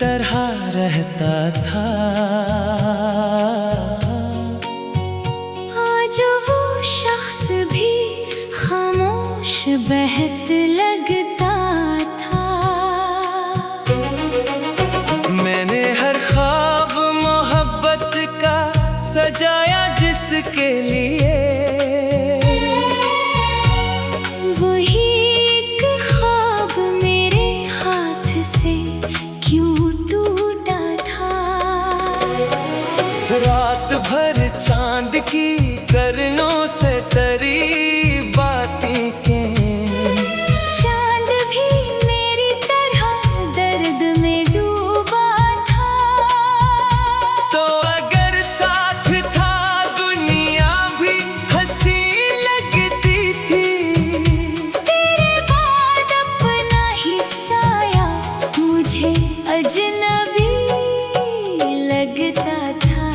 तरह रहता था। आज वो शख्स भी खामोश बहत लगता था। मैंने हर ख्वाब मोहब्बत का सजाया जिसके लिए, वही एक ख्वाब मेरे हाथ से क्यों टूटा था। रात भर चांद की करनों से तरी बातें के, चांद भी मेरी तरह दर्द में डूबा था। तो अगर साथ था दुनिया भी हंसी लगती थी। तेरे बाद अपना ही साया मुझे अजनबी लगता था।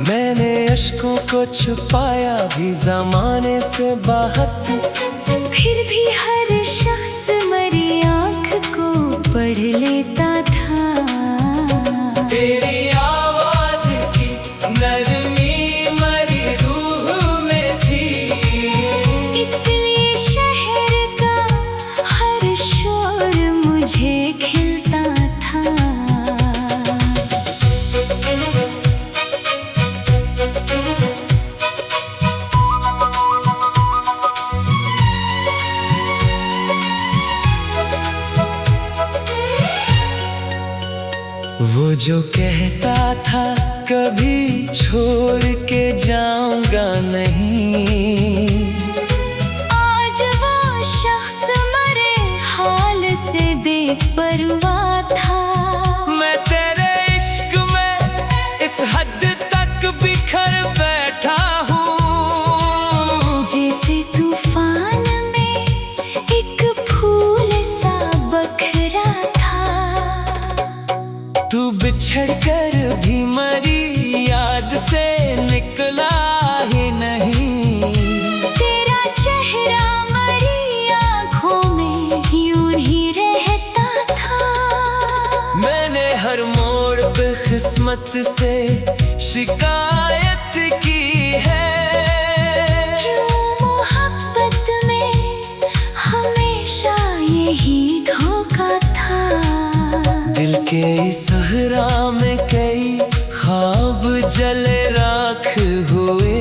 मैंने अश्कों को छुपाया भी ज़माने से बाहर, फिर भी हर शख्स मरी आँख को पढ़ लेता था। तेरी आवाज़ की नरमी मरी रूह में थी, इसलिए शहर का हर शोर मुझे खिलता था। वो जो कहता था कभी छोड़ के जाऊंगा नहीं, आज वो शख्स मरे हाल से बेपरवाह था। मैं तेरे इश्क में इस हद तक बिखर बैठा हूँ, जैसे तूफान में एक फूल सा बखरा था। तू बिछड़ कर भी मरी याद से निकला ही नहीं। तेरा चेहरा मरी आँखों में यूं ही रहता था। मैंने हर मोड़ पे किस्मत से शिकायत की है, क्यों मोहब्बत में हमेशा यही धोखा था। दिल के इस सहरा में कई ख्वाब जले राख हुए,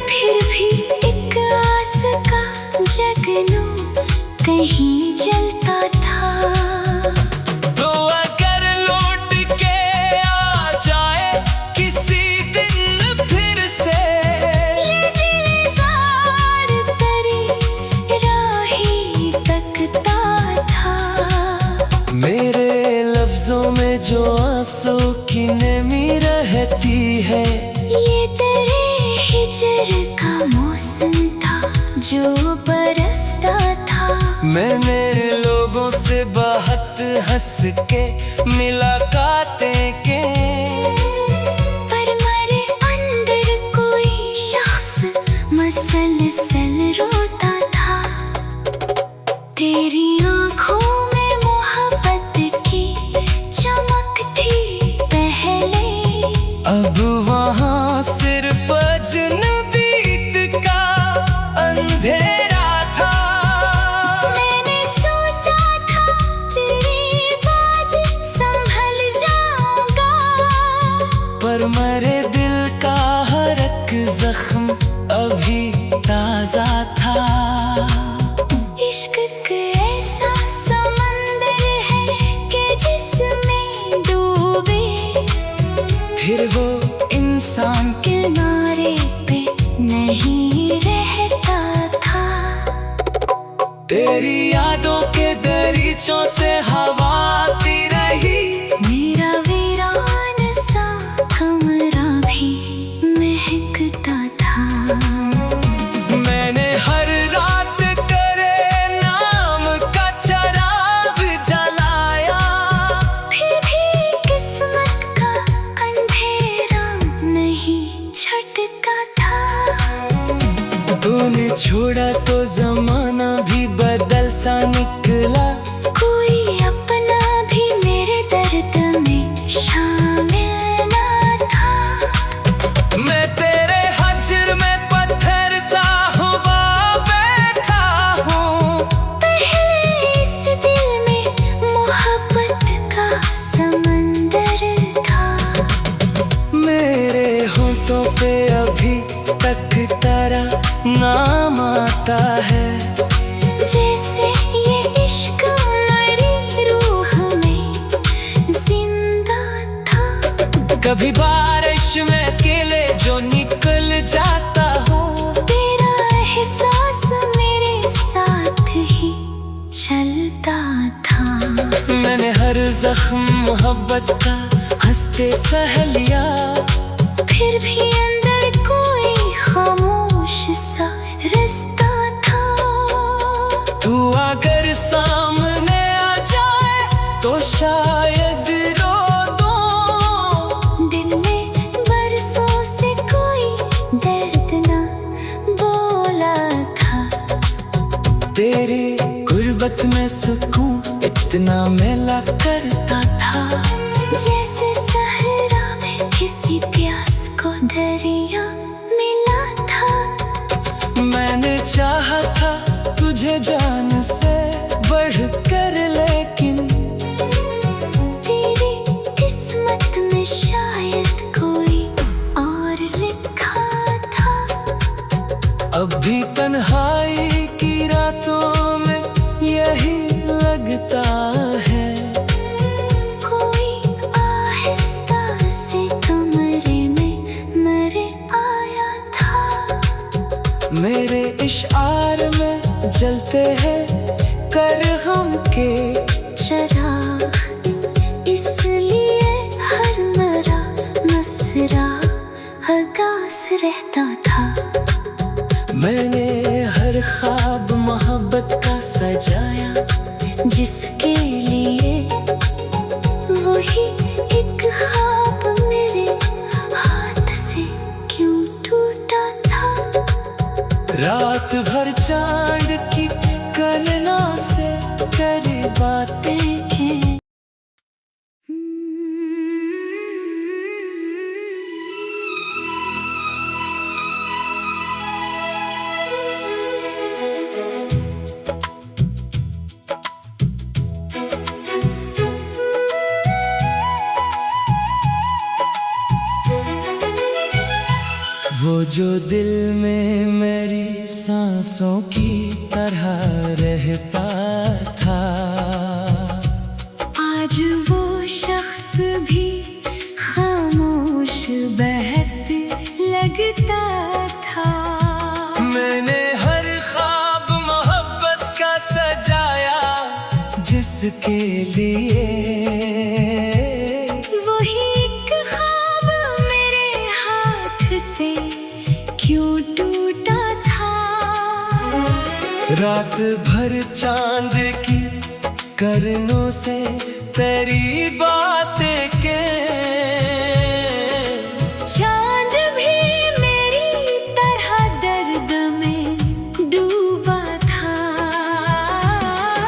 फिर भी एक आस का जगनू कहीं जलता था। तो अगर लौट के आ जाए किसी दिन फिर से, ये दिल ज़ार तेरी राही तकता था। मेरे लफ्जों में जो आंसू की नमी रहती है, ये तेरे हिजर का मौसम था जो बरसता था। मैंने लोगों से बहुत हंस के मुलाकातें के, पर मेरे अंदर कोई शख्स मसलसल रोता था। तेरी आँखों में मोहब्बत की चमक थी पहले, अब वहाँ सिर्फ अजनबीत का अंधेरा था। मैंने सोचा था तेरे बाद संभल जाऊंगा, पर मेरे दिल का हर एक जख्म अभी ताजा था। इश्क का ऐसा समंदर है कि जिसमें डूबे फिर वो इंसान किनारे पे नहीं रहता था। तेरी यादों के दरीचों से हवा आती रही, मेरा वीरान सा कमरा भी महकता था। मैंने हर रात तेरे नाम का चराग जलाया, फिर भी किस्मत का अंधेरा नहीं छटका था। तूने छोड़ा तो जमाना भी बदल सा निकला, कोई अपना कभी बारिश में अकेले जो निकल जाता हूँ, तेरा एहसास मेरे साथ ही चलता था। मैंने हर जख्म मोहब्बत का हंसते सह लिया, फिर भी अंदर कोई खामोश सा रास्ता था। तू अगर सामने आ जाए तो शायद रो दूं। दिल में बरसों से कोई दर्द ना बोला था। तेरी गुर्बत में सुकून इतना मिला करता था, जैसे सहरा में किसी प्यास को दरिया मिला था। मैंने चाहा था तुझे जान से बढ़कर, लेकिन तेरी किस्मत में शायद कोई और लिखा था। अब भी तन्हाई की रातों में यही लगता है, कोई आहिस्ता से कमरे में मेरे आया था। मेरे इशार में जलते हैं करहम के चराग, इसलिए हर मरा मसरा हगास रहता था। मैंने हर ख्वाब मोहब्बत का सजाया, जिसके लिए वही एक ख्वाब मेरे हाथ से क्यों टूटा था। रात भर चांद की करना से करे बातें हैं। वो जो दिल में मेरी सांसों की तरह रहता था, आज वो शख्स भी खामोश बहत लगता था। मैंने हर ख्वाब मोहब्बत का सजाया, जिसके लिए वही एक ख्वाब मेरे हाथ से क्यों टूटा था। रात भर चांद की करनों से तेरी बातें के, चांद भी मेरी तरह दर्द में डूबा था।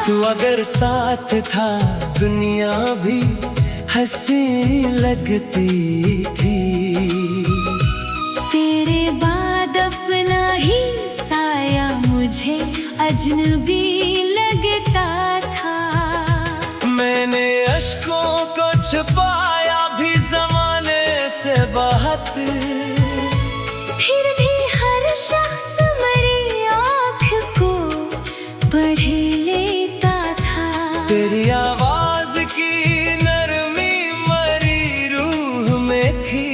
तू अगर साथ था दुनिया भी हंसी लगती थी। तेरे बाद अपना ही साया मुझे अजनबी लगता था। मैंने अश्कों को छुपाया भी जमाने से बहुत, फिर भी हर शख्स मेरी आँख को पढ़ लेता था। तेरी आवाज की नरमी मरी रूह में थी,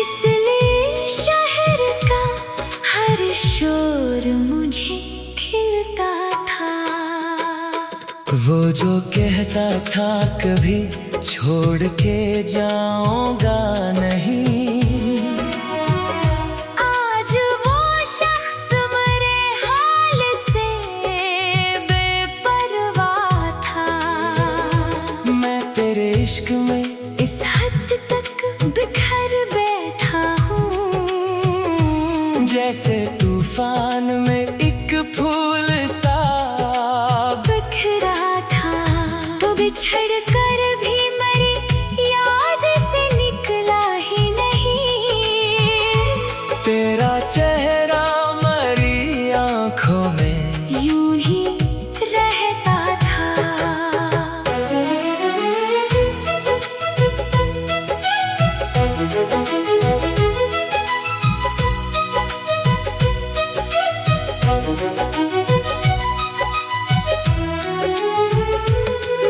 इसलिए शहर का हर शोर मुझे खिलता था। वो जो कहता था कभी छोड़ के जाऊंगा नहीं, आज वो शख्स मेरे हाल से बेपरवाह था। मैं तेरे इश्क में इस हद तक बिखर बैठा हूँ, जैसे तूफान में एक फूल सा बिखरा था। तो बिछड़ कर भी मेरी याद से निकला ही नहीं। तेरा चेहरा मरी आंखों में यूं ही रहता था।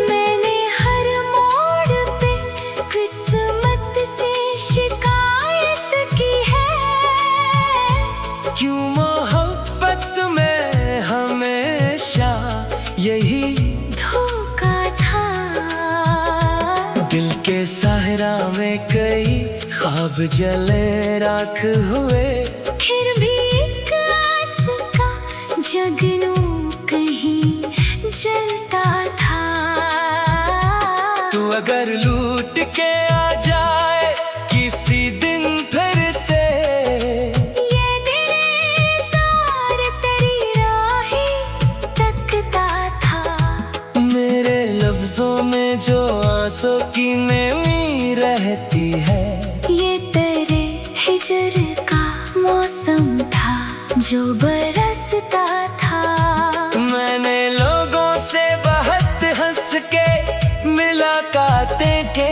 मैंने हर सब जले राख हुए। फिर भी एक आस का जगनू कहीं जलता था। तू अगर लूट के आ जाए किसी दिन फिर से, ये दिल सार तेरी राहें तकता था। मेरे लफ्जों में जो आंसू की नमी रहती है, ये तेरे हिजर का मौसम था जो बरसता था। मैंने लोगों से बहुत हंस के मुलाकातें के,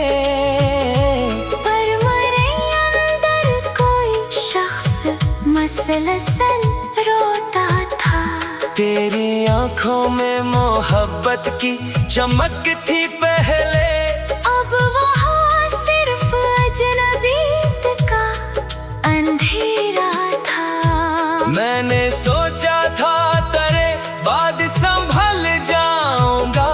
पर मरे अंदर कोई शख्स मसलसल रोता था। तेरी आंखों में मोहब्बत की चमक थी पहले, अब वहाँ सिर्फ अजनबीत का अंधेरा था। मैंने सोचा था तेरे बाद संभल जाऊंगा,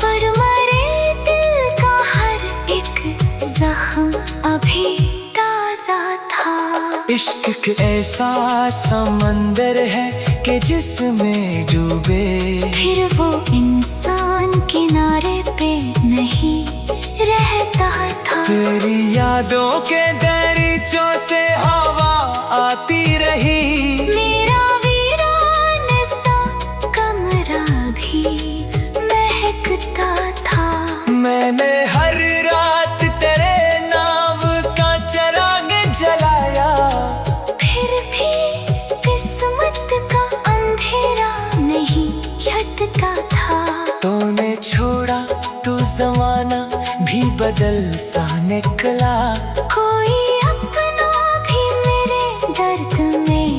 पर मरे दिल का हर एक जख्म अभी ताजा था। इश्क एक ऐसा समंदर है कि जिसमें डूबे फिर वो इंसान किनारे पे नहीं रहता था। तेरी यादों के दरीचों से हवा आती रही। मेरा वीरान सा कमरा भी महकता था। मैंने हर रात तेरे नाम का चिराग जलाया, फिर भी किस्मत का अंधेरा नहीं झटका था। तूने छोड़ा तो जमाना भी बदल सा निकला। कोई अपना भी मेरे दर्द में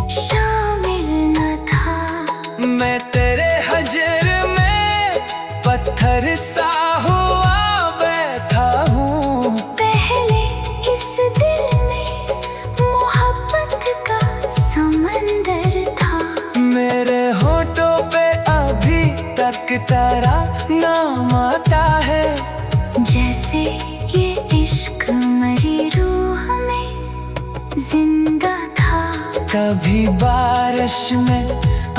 शामिल न था। मैं तेरे हजर में पत्थर सा हुआ बैठा हूँ। पहले इस दिल में मोहब्बत का समंदर था। मेरे होठों पे अभी तक तेरा नाम आता है। जैसे ये इश्क मरी रूह में जिंदा था। कभी बारिश में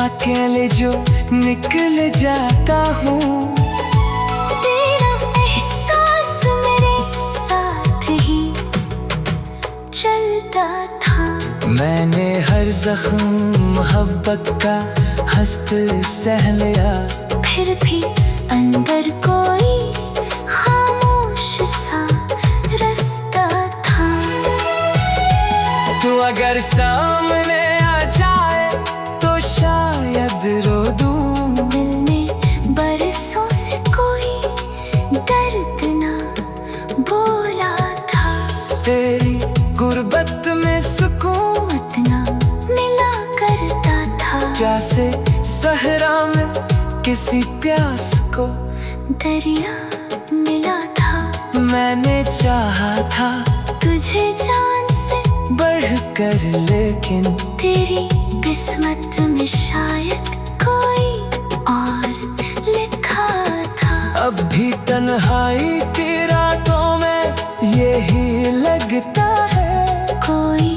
अकेले जो निकल जाता हूँ, तेरा एहसास मेरे साथ ही चलता था। मैंने हर जख्म मोहब्बत का हस्त सह लिया। फिर भी अंदर कोई खामोश सा रास्ता था। तू अगर सामने आ जाए तो शायद रो दूं। दिल में बरसों से कोई दर्द ना बोला था। तेरी गुर्बत में सुकून इतना मिला करता था। जैसे सहरा में किसी प्यास को दरिया मिला था। मैंने चाहा था तुझे जान से बढ़कर, लेकिन तेरी किस्मत में शायद कोई और लिखा था। अब भी तन्हाई की रातों में यही लगता है। कोई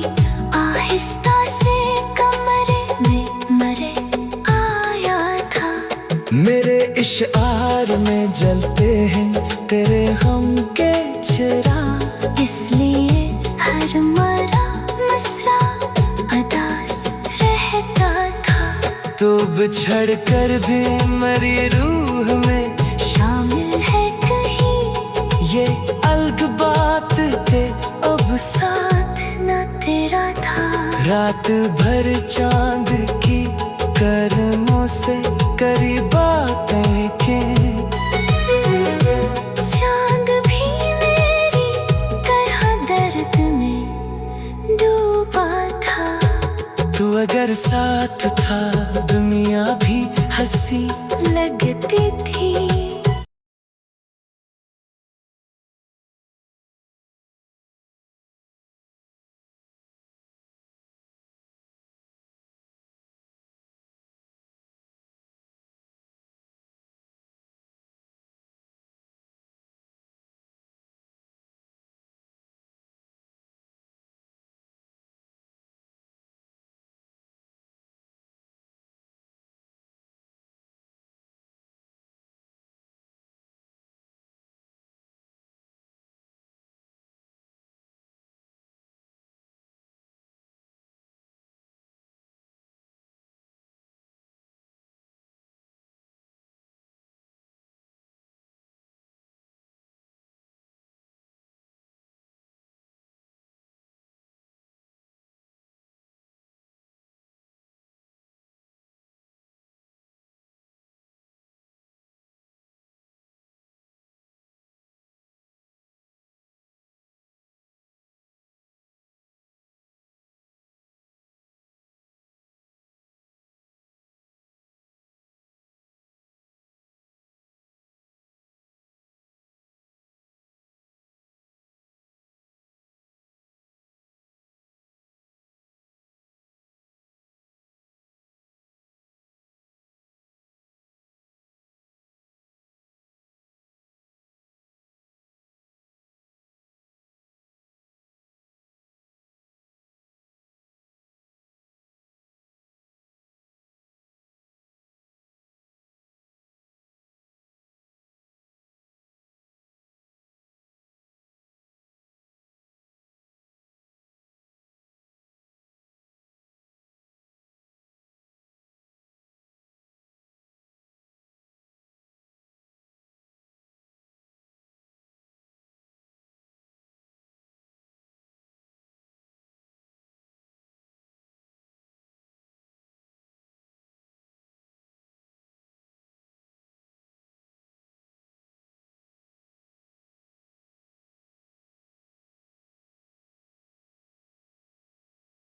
आहिस्ता से कमरे में मरे आया था। मेरे इशार में जलते हैं तेरे गम के चिराग, इसलिए हर मरा मसरा अदास रहता था। तू बिछड़ कर भी मरी रूह में शामिल है कहीं ये अलग बात थे। अब साथ न तेरा था। रात भर चांद की कर